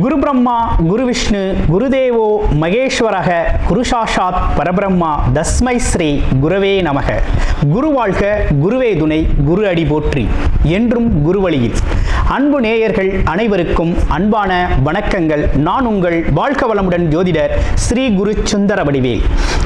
குரு பிரம்மா குரு விஷ்ணு குருதேவோ மகேஸ்வரக குரு சாஷாத் பரபிரம்மா தஸ்மை ஸ்ரீ குருவே நமக. குரு வாழ்க, குருவே துணை, குரு அடி போற்றி. என்றும் குருவழியில். அன்பு நேயர்கள் அனைவருக்கும் அன்பான வணக்கங்கள். நான் உங்கள் வாழ்க வளமுடன் ஜோதிடர் ஸ்ரீ குரு சுந்தர வடிவேல்.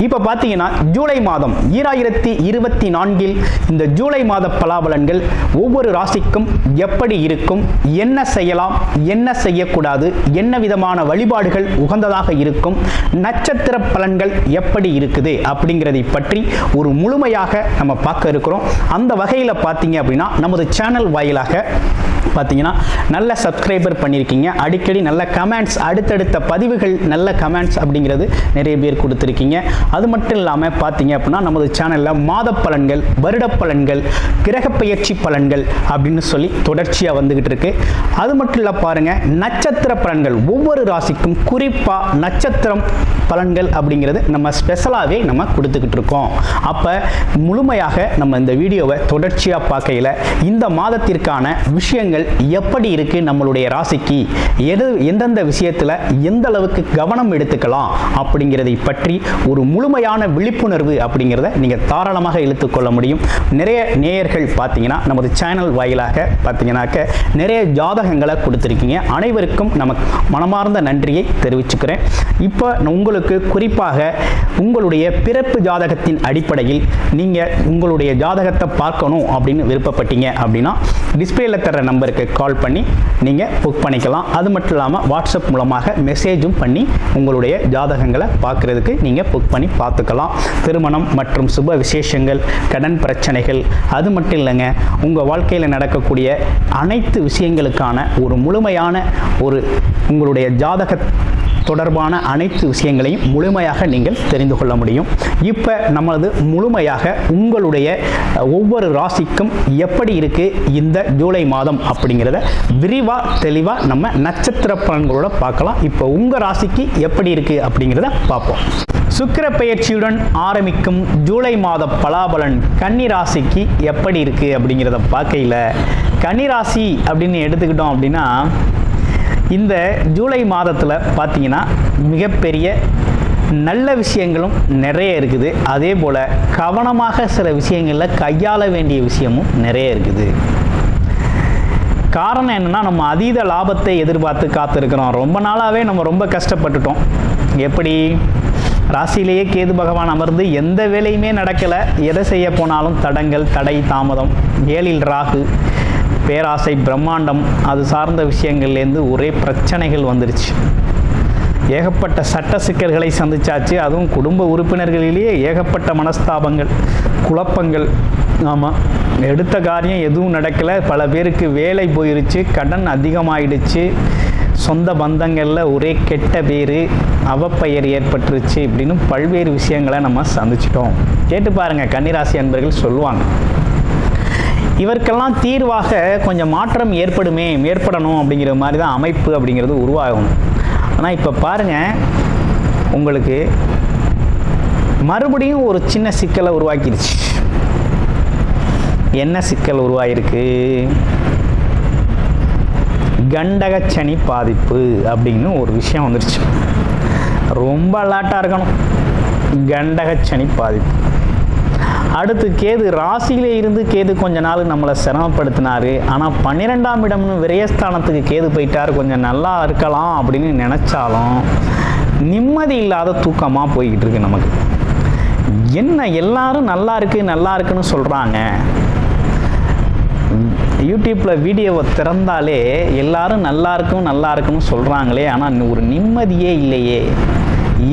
இப்போ பார்த்தீங்கன்னா ஜூலை மாதம் 2024 இந்த ஜூலை மாத பலாபலன்கள் ஒவ்வொரு ராசிக்கும் எப்படி இருக்கும், என்ன செய்யலாம், என்ன செய்யக்கூடாது, என்ன விதமான வழிபாடுகள் உகந்ததாக இருக்கும், நட்சத்திர பலன்கள் எப்படி இருக்குது அப்படிங்கிறதை பற்றி ஒரு முழுமையாக நம்ம பார்க்க இருக்கிறோம். அந்த வகையில் பார்த்தீங்க அப்படின்னா நமது சேனல் வாயிலாக பார்த்தீங்கன்னா நல்ல சப்ஸ்கிரைபர் பண்ணியிருக்கீங்க. அடிக்கடி நல்ல கமெண்ட்ஸ், அடுத்தடுத்த பதிவுகள் நல்ல கமெண்ட்ஸ் அப்படிங்கிறது நிறைய பேர் கொடுத்துருக்கீங்க. அது மட்டும் இல்லாமல் பார்த்தீங்க அப்படின்னா நமது சேனலில் மாத பலன்கள், வருட பலன்கள், கிரக பயிற்சி பலன்கள் அப்படின்னு சொல்லி தொடர்ச்சியாக வந்துகிட்டு இருக்கு. அது மட்டும் இல்லை பாருங்க, நட்சத்திர பலன்கள் ஒவ்வொரு ராசிக்கும் குறிப்பாக நட்சத்திரம் பலன்கள் அப்படிங்கிறது நம்ம ஸ்பெஷலாகவே நம்ம கொடுத்துக்கிட்டு இருக்கோம். அப்போ முழுமையாக நம்ம இந்த வீடியோவை தொடர்ச்சியாக பார்க்கையில் இந்த மாதத்திற்கான விஷயங்கள் எப்படி இருக்கு, நம்மளுடைய ராசிக்கு எந்தெந்த விஷயத்தில் எந்த அளவுக்கு கவனம் எடுத்துக்கலாம் அப்படிங்கிறதை பற்றி ஒரு முழுமையான விழிப்புணர்வு அப்படிங்கிறத நீங்கள் தாராளமாக இழுத்துக்கொள்ள முடியும். நிறைய நேயர்கள் பார்த்தீங்கன்னா நமது சேனல் வாயிலாக பார்த்தீங்கன்னாக்க நிறைய ஜாதகங்களை கொடுத்துருக்கீங்க. அனைவருக்கும் நமக்கு மனமார்ந்த நன்றியை தெரிவிச்சுக்கிறேன். இப்போ உங்களுக்கு குறிப்பாக உங்களுடைய பிறப்பு ஜாதகத்தின் அடிப்படையில் நீங்கள் உங்களுடைய ஜாதகத்தை பார்க்கணும் அப்படின்னு விருப்பப்பட்டீங்க அப்படின்னா டிஸ்பிளேல தர நம்பருக்கு கால் பண்ணி நீங்கள் புக் பண்ணிக்கலாம். அது மட்டும் இல்லாமல் வாட்ஸ்அப் மூலமாக மெசேஜும் பண்ணி உங்களுடைய ஜாதகங்களை பார்க்குறதுக்கு நீங்கள் புக் பண்ணி பார்த்துக்கலாம். திருமணம் மற்றும் சுப விசேஷங்கள், கடன் பிரச்சனைகள், அது மட்டும் இல்லைங்க, உங்கள் வாழ்க்கையில் நடக்கக்கூடிய அனைத்து விஷயங்களுக்கான ஒரு முழுமையான ஒரு உங்களுடைய ஜாதக தொடர்பான அனைத்து விஷயங்களையும் முழுமையாக நீங்கள் தெரிந்து கொள்ள முடியும். இப்போ நம்மளது முழுமையாக உங்களுடைய ஒவ்வொரு ராசிக்கும் எப்படி இருக்குது இந்த ஜூலை மாதம் அப்படிங்கிறத விரிவாக தெளிவாக நம்ம நட்சத்திர பலன்களோட பார்க்கலாம். இப்போ உங்கள் ராசிக்கு எப்படி இருக்குது அப்படிங்கிறத பார்ப்போம். சுக்கிர பெயர்ச்சியுடன் ஆரம்பிக்கும் ஜூலை மாத பலாபலன் கன்னி ராசிக்கு எப்படி இருக்குது அப்படிங்கிறத பார்க்கையில் கன்னி ராசி அப்படின்னு எடுத்துக்கிட்டோம் அப்படின்னா இந்த ஜூலை மாதத்தில் பார்த்தீங்கன்னா மிகப்பெரிய நல்ல விஷயங்களும் நிறைய இருக்குது. அதே போல் கவனமாக சில விஷயங்களில் கையாள வேண்டிய விஷயமும் நிறைய இருக்குது. காரணம் என்னென்னா, நம்ம அதீத லாபத்தை எதிர்பார்த்து காத்திருக்கிறோம். ரொம்ப நாளாகவே நம்ம ரொம்ப கஷ்டப்பட்டுட்டோம். எப்படி ராசியிலேயே கேது பகவான் அமர்ந்து எந்த வேலையுமே நடக்கலை, எதை செய்ய போனாலும் தடங்கள், தடை, தாமதம், ஏழில் ராகு, பேராசை, பிரம்மாண்டம், அது சார்ந்த விஷயங்கள்லேருந்து ஒரே பிரச்சனைகள் வந்துருச்சு. ஏகப்பட்ட சட்ட சிக்கல்களை சந்திச்சாச்சு. அதுவும் குடும்ப உறுப்பினர்களிலேயே ஏகப்பட்ட மனஸ்தாபங்கள், குழப்பங்கள். ஆமாம், எடுத்த காரியம் எதுவும் நடக்கலை. பல பேருக்கு வேலை போயிருச்சு, கடன் அதிகமாகிடுச்சு, சொந்த பந்தங்களில் ஒரே கெட்ட பேர், அவப்பெயர் ஏற்பட்டுருச்சு. இப்படின்னு பல்வேறு விஷயங்களை நம்ம சந்திச்சிட்டோம். கேட்டு பாருங்கள், கன்னிராசி அன்பர்கள் சொல்லுவாங்க. இவருக்கெல்லாம் தீர்வாக கொஞ்சம் மாற்றம் ஏற்படணும் அப்படிங்கிற மாதிரி தான் அமைப்பு அப்படிங்கிறது உருவாகும். ஆனால் இப்போ பாருங்கள், உங்களுக்கு மறுபடியும் ஒரு சின்ன சிக்கலை உருவாக்கிடுச்சு. என்ன சிக்கல் உருவாகிருக்கு? கண்டகச்சனி பாதிப்பு அப்படின்னு ஒரு விஷயம் வந்துருச்சு. ரொம்ப அலாட்டாக இருக்கணும். கண்டகச்சனி பாதிப்பு. அடுத்து கேது ராசியிலே இருந்து கேது கொஞ்ச நாள் நம்மளை சிரமப்படுத்தினார். ஆனால் 12ஆம் இடம்னு விரயஸ்தானத்துக்கு கேது போயிட்டார். கொஞ்சம் நல்லா இருக்கலாம் அப்படின்னு நினச்சாலும் நிம்மதி இல்லாத தூக்கமாக போய்கிட்டு இருக்கு நமக்கு. என்ன எல்லாரும் நல்லா இருக்குன்னு சொல்கிறாங்க. யூடியூப்பில் வீடியோவை திறந்தாலே எல்லாரும் நல்லா இருக்குன்னு சொல்கிறாங்களே, ஆனால் ஒரு நிம்மதியே இல்லையே,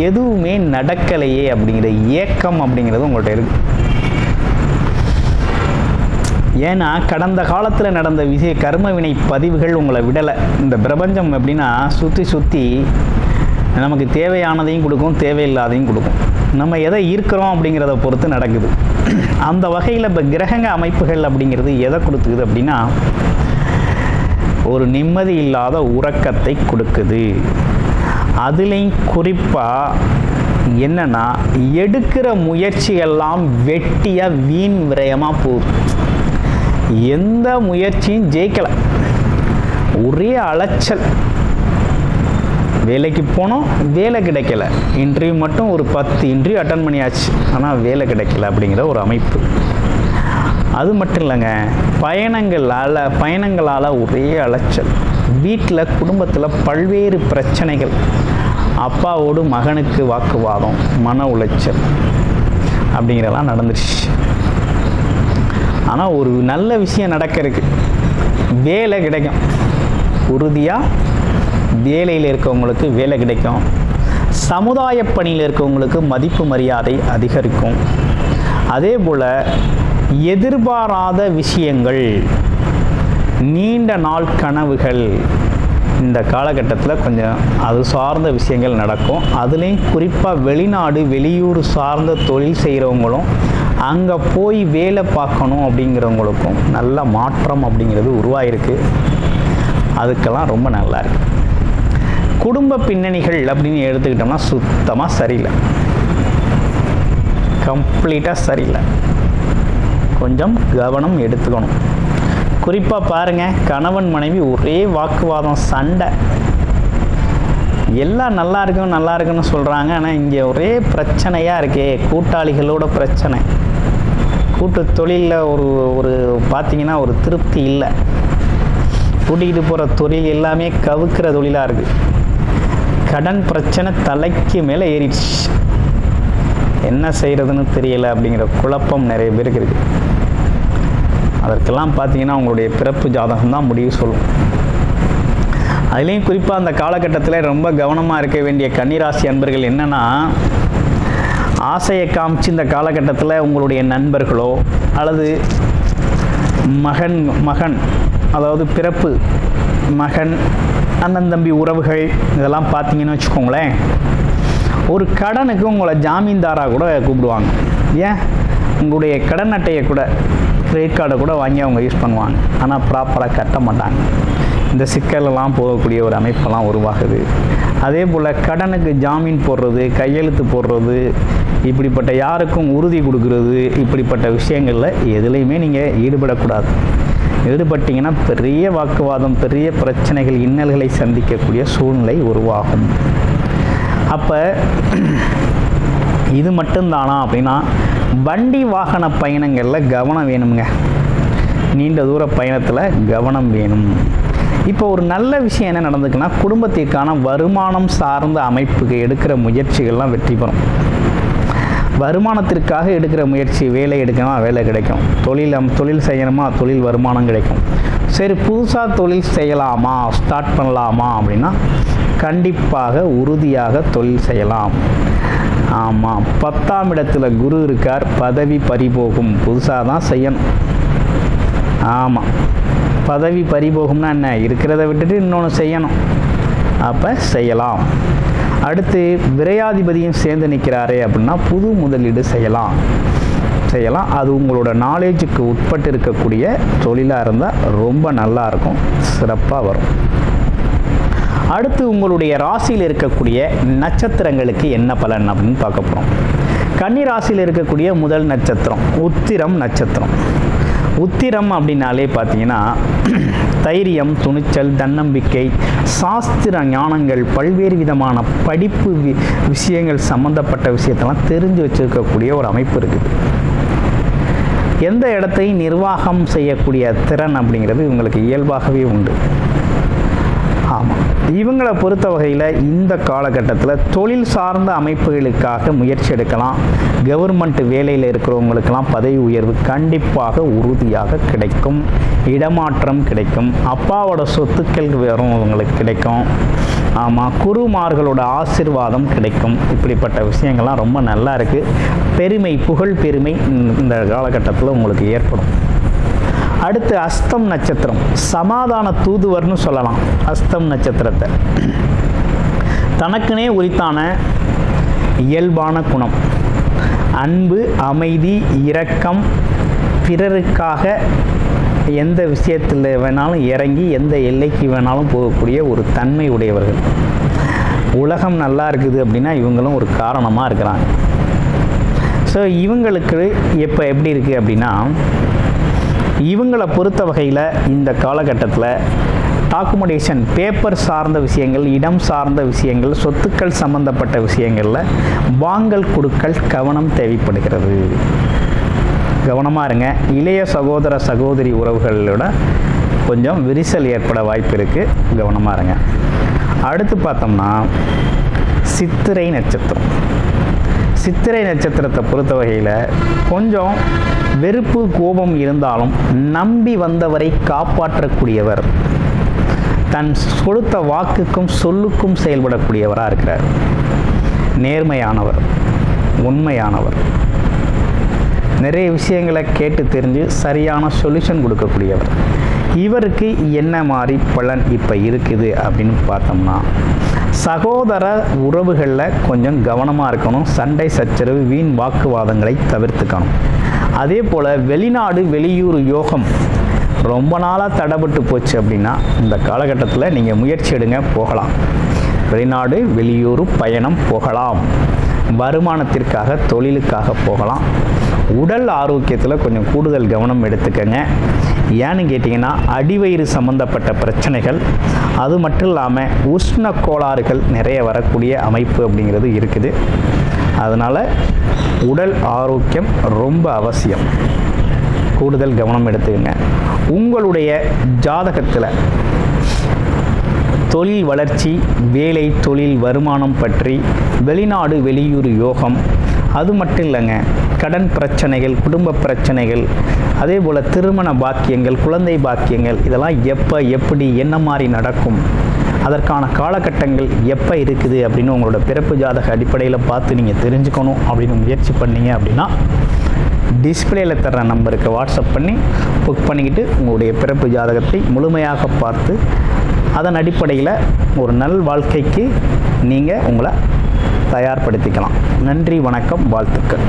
எதுவுமே நடக்கலையே அப்படிங்கிற ஏக்கம் அப்படிங்கிறது உங்கள்கிட்ட இருக்கு. ஏன்னா கடந்த காலத்தில் நடந்த கர்ம வினை பதிவுகள் உங்களை விடலை. இந்த பிரபஞ்சம் எப்படின்னா சுற்றி நமக்கு தேவையானதையும் கொடுக்கும், தேவையில்லாதையும் கொடுக்கும். நம்ம எதை ஈர்க்கிறோம் அப்படிங்கிறத பொறுத்து நடக்குது. அந்த வகையில் இப்போ கிரகங்க அமைப்புகள் அப்படிங்கிறது எதை கொடுக்குது அப்படின்னா ஒரு நிம்மதி இல்லாத உறக்கத்தை கொடுக்குது. அதுலேயும் குறிப்பாக என்னன்னா, எடுக்கிற முயற்சியெல்லாம் வெட்டியாக வீண் விரயமாக போகுது. எந்த முயற்சியும் ஜெயிக்கலை, ஒரே அலைச்சல். வேலைக்கு போனோம், வேலை கிடைக்கல. இன்டர்வியூ மட்டும் ஒரு 10 இன்டர்வியூ அட்டன் பண்ணியாச்சு, ஆனால் வேலை கிடைக்கல அப்படிங்கிற ஒரு அமைப்பு. அது மட்டும் இல்லைங்க, பயணங்களால் ஒரே அலைச்சல், வீட்டில் குடும்பத்தில் பல்வேறு பிரச்சனைகள், அப்பாவோடு மகனுக்கு வாக்குவாதம், மன உளைச்சல் அப்படிங்கிறதெல்லாம் நடந்துருச்சு. ஆனால் ஒரு நல்ல விஷயம் நடக்கிறதுக்கு வேலை கிடைக்கும். உறுதியாக வேலையில் இருக்கவங்களுக்கு வேலை கிடைக்கும். சமுதாய பணியில் இருக்கவங்களுக்கு மதிப்பு மரியாதை அதிகரிக்கும். அதே போல் எதிர்பாராத விஷயங்கள், நீண்ட நாள் கனவுகள் இந்த காலகட்டத்தில் கொஞ்சம் அது சார்ந்த விஷயங்கள் நடக்கும். அதுலேயும் குறிப்பாக வெளிநாடு வெளியூர் சார்ந்த தொழில் செய்கிறவங்களும் அங்கே போய் வேலை பார்க்கணும் அப்படிங்கிறவங்களுக்கும் நல்ல மாற்றம் அப்படிங்கிறது உருவாயிருக்கு. அதுக்கெல்லாம் ரொம்ப நல்லா இருக்குது. குடும்ப பின்னணிகள் அப்படின்னு எடுத்துக்கிட்டோம்னா சுத்தமாக சரியில்லை, கம்ப்ளீட்டாக சரியில்லை. கொஞ்சம் கவனம் எடுத்துக்கணும். குறிப்பாக பாருங்கள், கணவன் மனைவி ஒரே வாக்குவாதம், சண்டை. எல்லாம் நல்லா இருக்குன்னு சொல்கிறாங்க, ஆனால் இங்கே ஒரே பிரச்சனையாக இருக்கே. கூட்டாளிகளோட பிரச்சனை, கூட்டு தொழிலில் ஒரு பார்த்திங்கன்னா ஒரு திருப்தி இல்லை. கூட்டிகிட்டு போகிற தொழில் எல்லாமே கவுக்கிற தொழிலாக இருக்குது. கடன் பிரச்சனை தலைக்கு மேலே ஏறிடுச்சு, என்ன செய்கிறதுன்னு தெரியலை அப்படிங்கிற குழப்பம் நிறைய பேருக்கு இருக்குது. அதற்கெல்லாம் பார்த்தீங்கன்னா உங்களுடைய பிறப்பு ஜாதகம் தான் முடிவு சொல்லும். அதுலேயும் குறிப்பாக அந்த காலகட்டத்தில் ரொம்ப கவனமாக இருக்க வேண்டிய கன்னிராசி அன்பர்கள் என்னென்னா, ஆசையை காமிச்சு இந்த காலகட்டத்தில் உங்களுடைய நண்பர்களோ அல்லது மகன் அதாவது பிறப்பு மகன், அண்ணன் தம்பி உறவுகள் இதெல்லாம் பார்த்தீங்கன்னு வச்சுக்கோங்களேன், ஒரு கடனுக்கு உங்களை ஜாமீன்தாராக கூட கூப்பிடுவாங்க. ஏன், உங்களுடைய கடன் அட்டையை கூட, கிரெடிட் கார்டை கூட வாங்கி அவங்க யூஸ் பண்ணுவாங்க, ஆனால் ப்ராப்பராக கட்ட மாட்டாங்க. இந்த சிக்கலெல்லாம் போகக்கூடிய ஒரு அமைப்பெல்லாம் உருவாகுது. அதே போல் கடனுக்கு ஜாமீன் போடுறது, கையெழுத்து போடுறது, இப்படிப்பட்ட யாருக்கும் உறுதி கொடுக்கறது, இப்படிப்பட்ட விஷயங்களில் எதுலேயுமே நீங்கள் ஈடுபடக்கூடாது. ஈடுபட்டிங்கன்னா பெரிய வாக்குவாதம், பெரிய பிரச்சனைகள், இன்னல்களை சந்திக்கக்கூடிய சூழ்நிலை உருவாகும். அப்போ இது மட்டும்தானா அப்படின்னா, வண்டி வாகன பயணங்களில் கவனம் வேணுங்க. நீண்ட தூர பயணத்தில் கவனம் வேணும். இப்போ ஒரு நல்ல விஷயம் என்ன நடந்துக்குன்னா, குடும்பத்திற்கான வருமானம் சார்ந்த அமைப்புக்கு எடுக்கிற முயற்சிகள்லாம் வெற்றி பெறும். வருமானத்திற்காக எடுக்கிற முயற்சி, வேலை எடுக்கணுமா வேலை கிடைக்கும், தொழில் செய்யணுமா தொழில் வருமானம் கிடைக்கும். சரி, புதுசாக தொழில் செய்யலாமா, ஸ்டார்ட் பண்ணலாமா அப்படின்னா கண்டிப்பாக உறுதியாக தொழில் செய்யலாம். ஆமாம், 10ஆம் இடத்துல குரு இருக்கார், பதவி பறிபோகும், புதுசாக தான் செய்யணும். ஆமாம், பதவி பறிபோகும்னா என்ன, இருக்கிறத விட்டுட்டு இன்னொன்று செய்யணும், அப்போ செய்யலாம். அடுத்து விரையாதிபதியும் சேர்ந்து நிற்கிறாரே அப்படின்னா புது முதலீடு செய்யலாம். அது உங்களோட நாலேஜுக்கு உட்பட்டு இருக்கக்கூடிய தொழிலாக இருந்தால் ரொம்ப நல்லாயிருக்கும், சிறப்பாக வரும். அடுத்து உங்களுடைய ராசியில் இருக்கக்கூடிய நட்சத்திரங்களுக்கு என்ன பலன் அப்படின்னு பார்க்க போகிறோம். கன்னி ராசியில் இருக்கக்கூடிய முதல் நட்சத்திரம் உத்திரம் நட்சத்திரம். உத்திரம் அப்படின்னாலே பார்த்தீங்கன்னா தைரியம், துணிச்சல், தன்னம்பிக்கை, சாஸ்திர ஞானங்கள், பல்வேறு விதமான படிப்பு விஷயங்கள் சம்மந்தப்பட்ட விஷயத்தெல்லாம் தெரிஞ்சு வச்சுருக்கக்கூடிய ஒரு அமைப்பு இருக்குது. எந்த இடத்தையும் நிர்வாகம் செய்யக்கூடிய திறன் அப்படிங்கிறது இவங்களுக்கு இயல்பாகவே உண்டு. ஆமாம், இவங்களை பொறுத்த வகையில் இந்த காலகட்டத்தில் தொழில் சார்ந்த அமைப்புகளுக்காக முயற்சி எடுக்கலாம். கவர்மெண்ட் வேலையில் இருக்கிறவங்களுக்கெல்லாம் பதவி உயர்வு கண்டிப்பாக உறுதியாக கிடைக்கும். இடமாற்றம் கிடைக்கும். அப்பாவோட சொத்துக்கள் வரவங்களுக்கு கிடைக்கும். ஆமாம், குருமார்களோட ஆசீர்வாதம் கிடைக்கும். இப்படிப்பட்ட விஷயங்கள்லாம் ரொம்ப நல்லா இருக்குது. பெருமை, புகழ் பெருமை இந்த காலகட்டத்தில் உங்களுக்கு ஏற்படும். அடுத்து அஸ்தம் நட்சத்திரம், சமாதான தூதுவர்னு சொல்லலாம். அஸ்தம் நட்சத்திரத்தை தனக்குனே உரித்தான இயல்பான குணம், அன்பு, அமைதி, இரக்கம், பிறருக்காக எந்த விஷயத்தில் வேணாலும் இறங்கி எந்த எல்லைக்கு வேணாலும் போகக்கூடிய ஒரு தன்மை உடையவர்கள். உலகம் நல்லா இருக்குது அப்படின்னா இவங்களும் ஒரு காரணமாக இருக்கிறாங்க. ஸோ இவங்களுக்கு எப்போ எப்படி இருக்குது அப்படின்னா, இவங்களை பொறுத்த வகையில் இந்த காலகட்டத்தில் டாக்குமெண்டேஷன் பேப்பர் சார்ந்த விஷயங்கள், இடம் சார்ந்த விஷயங்கள், சொத்துக்கள் சம்பந்தப்பட்ட விஷயங்களில் வாங்கல் கொடுக்கல் கவனம் தேவைப்படுகிறது. கவனமாக இருங்க. இளைய சகோதர சகோதரி உறவுகளோட கொஞ்சம் விரிசல் ஏற்பட வாய்ப்பு இருக்குது. கவனமாக இருங்க. அடுத்து பார்த்தோம்னா சித்திரை நட்சத்திரம். சித்திரை நட்சத்திரத்தை பொறுத்த வகையில் கொஞ்சம் வெறுப்பு கோபம் இருந்தாலும் நம்பி வந்தவரை காப்பாற்றக்கூடியவர், தன் கொடுத்த வாக்குக்கும் சொல்லுக்கும் செயல்படக்கூடியவராக இருக்கிறார். நேர்மையானவர், உண்மையானவர், நிறைய விஷயங்களை கேட்டு தெரிஞ்சு சரியான சொல்யூஷன் கொடுக்கக்கூடியவர். இவருக்கு என்ன மாதிரி பலன் இப்போ இருக்குது அப்படின்னு பார்த்தோம்னா, சகோதர உறவுகளில் கொஞ்சம் கவனமாக இருக்கணும். சண்டை சச்சரவு வீண் வாக்குவாதங்களை தவிர்த்துக்கணும். அதே போல் வெளிநாடு வெளியூர் யோகம் ரொம்ப நாளாக தடைபட்டு போச்சு அப்படின்னா இந்த காலகட்டத்தில் நீங்கள் முயற்சி எடுங்க, போகலாம். வெளிநாடு வெளியூர் பயணம் போகலாம். வருமானத்திற்காக தொழிலுக்காக போகலாம். உடல் ஆரோக்கியத்தில் கொஞ்சம் கூடுதல் கவனம் எடுத்துக்கங்க. ஏன்னு கேட்டிங்கன்னா அடிவயிறு சம்மந்தப்பட்ட பிரச்சனைகள், அது மட்டும் இல்லாமல் உஷ்ண கோளாறுகள் நிறைய வரக்கூடிய அமைப்பு அப்படிங்கிறது இருக்குது. அதனால் உடல் ஆரோக்கியம் ரொம்ப அவசியம். கூடுதல் கவனம் எடுத்துக்கங்க. உங்களுடைய ஜாதகத்தில் தொழில் வளர்ச்சி, வேலை தொழில் வருமானம் பற்றி, வெளிநாடு வெளியூர் யோகம், அது மட்டும் இல்லைங்க, கடன் பிரச்சனைகள், குடும்ப பிரச்சனைகள், அதே போல் திருமண பாக்கியங்கள், குழந்தை பாக்கியங்கள், இதெல்லாம் எப்போ எப்படி என்ன மாதிரி நடக்கும், அதற்கான காலகட்டங்கள் எப்போ இருக்குது அப்படின்னு உங்களோட பிறப்பு ஜாதக அடிப்படையில் பார்த்து நீங்கள் தெரிஞ்சுக்கணும் அப்படின்னு முயற்சி பண்ணீங்க அப்படின்னா டிஸ்பிளேயில் தர்ற நம்பருக்கு வாட்ஸ்அப் பண்ணி புக் பண்ணிக்கிட்டு உங்களுடைய பிறப்பு ஜாதகத்தை முழுமையாக பார்த்து அதன் அடிப்படையில் ஒரு நல் வாழ்க்கைக்கு நீங்கள் உங்களை தயார்படுத்திக்கலாம். நன்றி, வணக்கம், வாழ்த்துக்கள்.